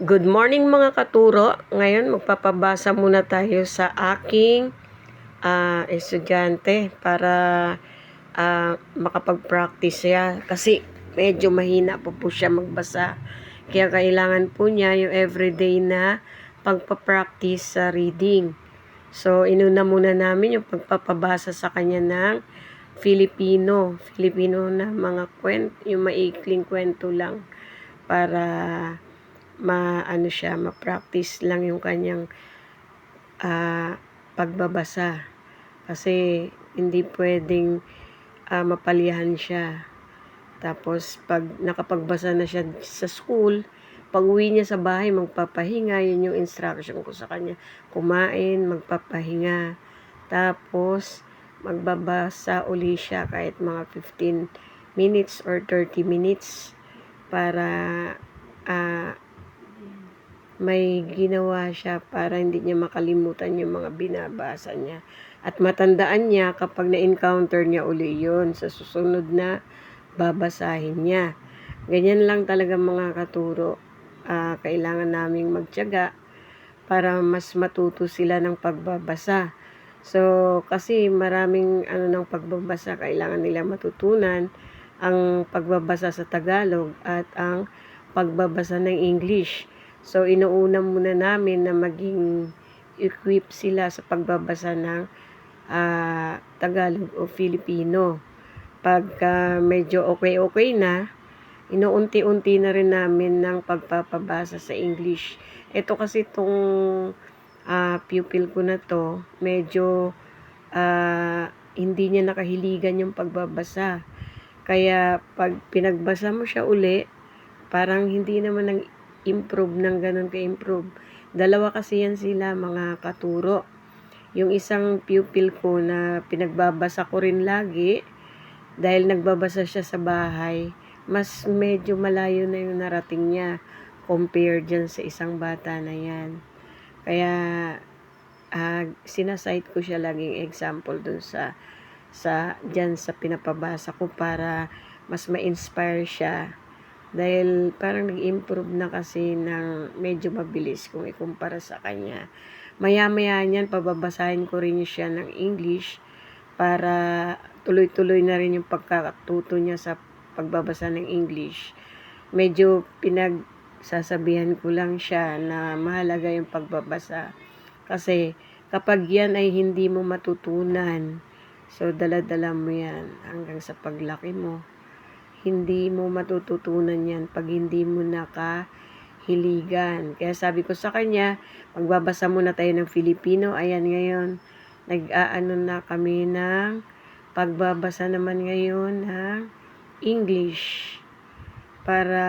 Good morning mga katuro. Ngayon magpapabasa muna tayo sa aking estudyante para makapag-practice siya. Kasi medyo mahina po siya magbasa. Kaya kailangan po niya yung everyday na pagpapractice sa reading. So, inuna muna namin yung pagpapabasa sa kanya ng Filipino na mga yung maikling kwento lang para ma-practice lang yung kanyang pagbabasa. Kasi hindi pwedeng mapalihan siya. Tapos pag nakapagbasa na siya sa school, pag uwi niya sa bahay, magpapahinga. Yun yung instruction ko sa kanya. Kumain, magpapahinga. Tapos magbabasa uli siya kahit mga 15 minutes or 30 minutes para may ginawa siya para hindi niya makalimutan yung mga binabasa niya. At matandaan niya kapag na-encounter niya uli yun sa susunod na babasahin niya. Ganyan lang talaga mga katuro. Kailangan naming magtiyaga para mas matuto sila ng pagbabasa. So, kasi maraming ng pagbabasa, kailangan nila matutunan ang pagbabasa sa Tagalog at ang pagbabasa ng English. So, inuuna muna namin na maging equip sila sa pagbabasa ng Tagalog o Filipino. Pagka medyo okay na, inuunti-unti na rin namin ng pagpapabasa sa English. Ito kasi itong pupil ko na to, medyo hindi niya nakahiligan yung pagbabasa. Kaya pag pinagbasa mo siya uli, parang hindi naman nag-improve ng ganun ka-improve. Dalawa kasi yan sila mga katuro. Yung isang pupil ko na pinagbabasa ko rin lagi, dahil nagbabasa siya sa bahay, mas medyo malayo na yung narating niya compared dyan sa isang bata na yan. Kaya sinasite ko siya laging example dun sa dyan sa pinapabasa ko para mas ma-inspire siya. Dahil parang nag-improve na kasi ng medyo mabilis kung ikumpara sa kanya. Maya-maya niyan, pababasahin ko rin siya ng English para tuloy-tuloy na rin yung pagkatuto niya sa pagbabasa ng English. Medyo pinagsasabihan ko lang siya na mahalaga yung pagbabasa. Kasi kapag yan ay hindi mo matutunan, so dala-dala mo yan hanggang sa paglaki mo. Hindi mo matututunan yan pag hindi mo nakahiligan. Kaya sabi ko sa kanya, magbabasa muna tayo ng Filipino. Ayan ngayon, nag-aano na kami ng pagbabasa naman ngayon ng English. Para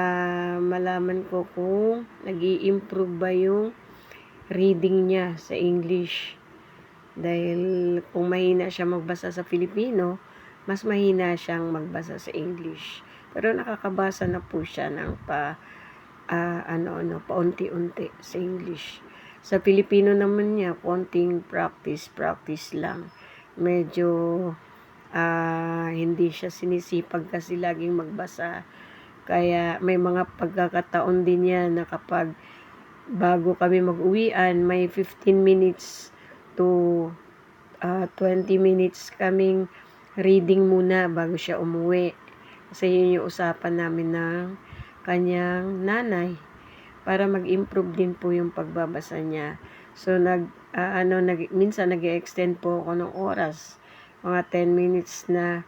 malaman ko kung nag-i-improve ba yung reading niya sa English. Dahil kung mahina siya magbasa sa Filipino, mas mahina siyang magbasa sa English. Pero nakakabasa na po siya ng paunti-unti sa English. Sa Filipino naman niya, konting practice lang. Medyo hindi siya sinisipag kasi laging magbasa. Kaya may mga pagkakataon din niya na kapag bago kami mag-uwian, may 15 minutes to 20 minutes kaming reading muna bago siya umuwi. Kasi yun yung usapan namin ng kanyang nanay para mag-improve din po yung pagbabasa niya. So minsan nag-extend po ako ng oras, mga 10 minutes na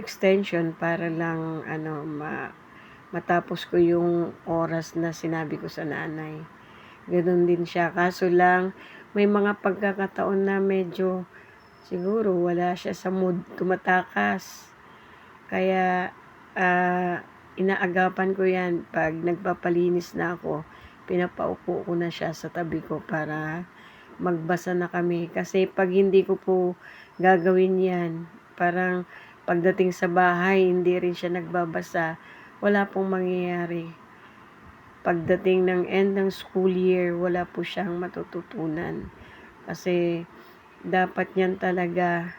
extension para lang matapos ko yung oras na sinabi ko sa nanay. Ganun din siya. Kaso lang may mga pagkakataon na medyo siguro wala siya sa mood tumatakas. Kaya inaagapan ko yan pag nagpapalinis na ako, pinapaupo ko na siya sa tabi ko para magbasa na kami. Kasi pag hindi ko po gagawin yan, parang pagdating sa bahay, hindi rin siya nagbabasa, wala pong mangyayari. Pagdating ng end ng school year, wala po siyang matututunan. Kasi dapat niyan talaga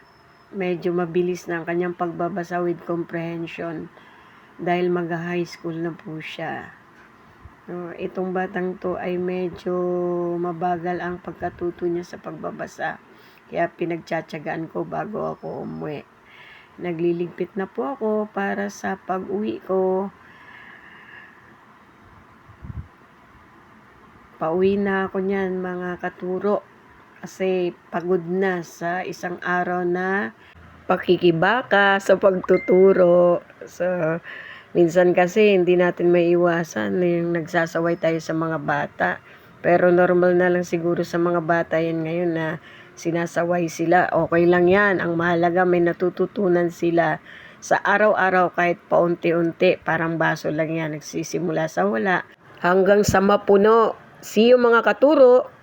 medyo mabilis na ang kanyang pagbabasa with comprehension dahil mag-high school na po siya. Itong batang to ay medyo mabagal ang pagkatuto niya sa pagbabasa. Kaya pinagtsatsagaan ko bago ako umuwi. Nagliligpit na po ako para sa pag-uwi ko. Pauwi na ako niyan mga katuro. Kasi pagod na sa isang araw na pakikibaka sa pagtuturo. So, minsan kasi hindi natin maiiwasan yung nagsasaway tayo sa mga bata. Pero normal na lang siguro sa mga bata yan ngayon na sinasaway sila. Okay lang yan. Ang mahalaga may natututunan sila sa araw-araw kahit paunti-unti. Parang baso lang yan. Nagsisimula sa wala hanggang sa mapuno. See you mga katuro!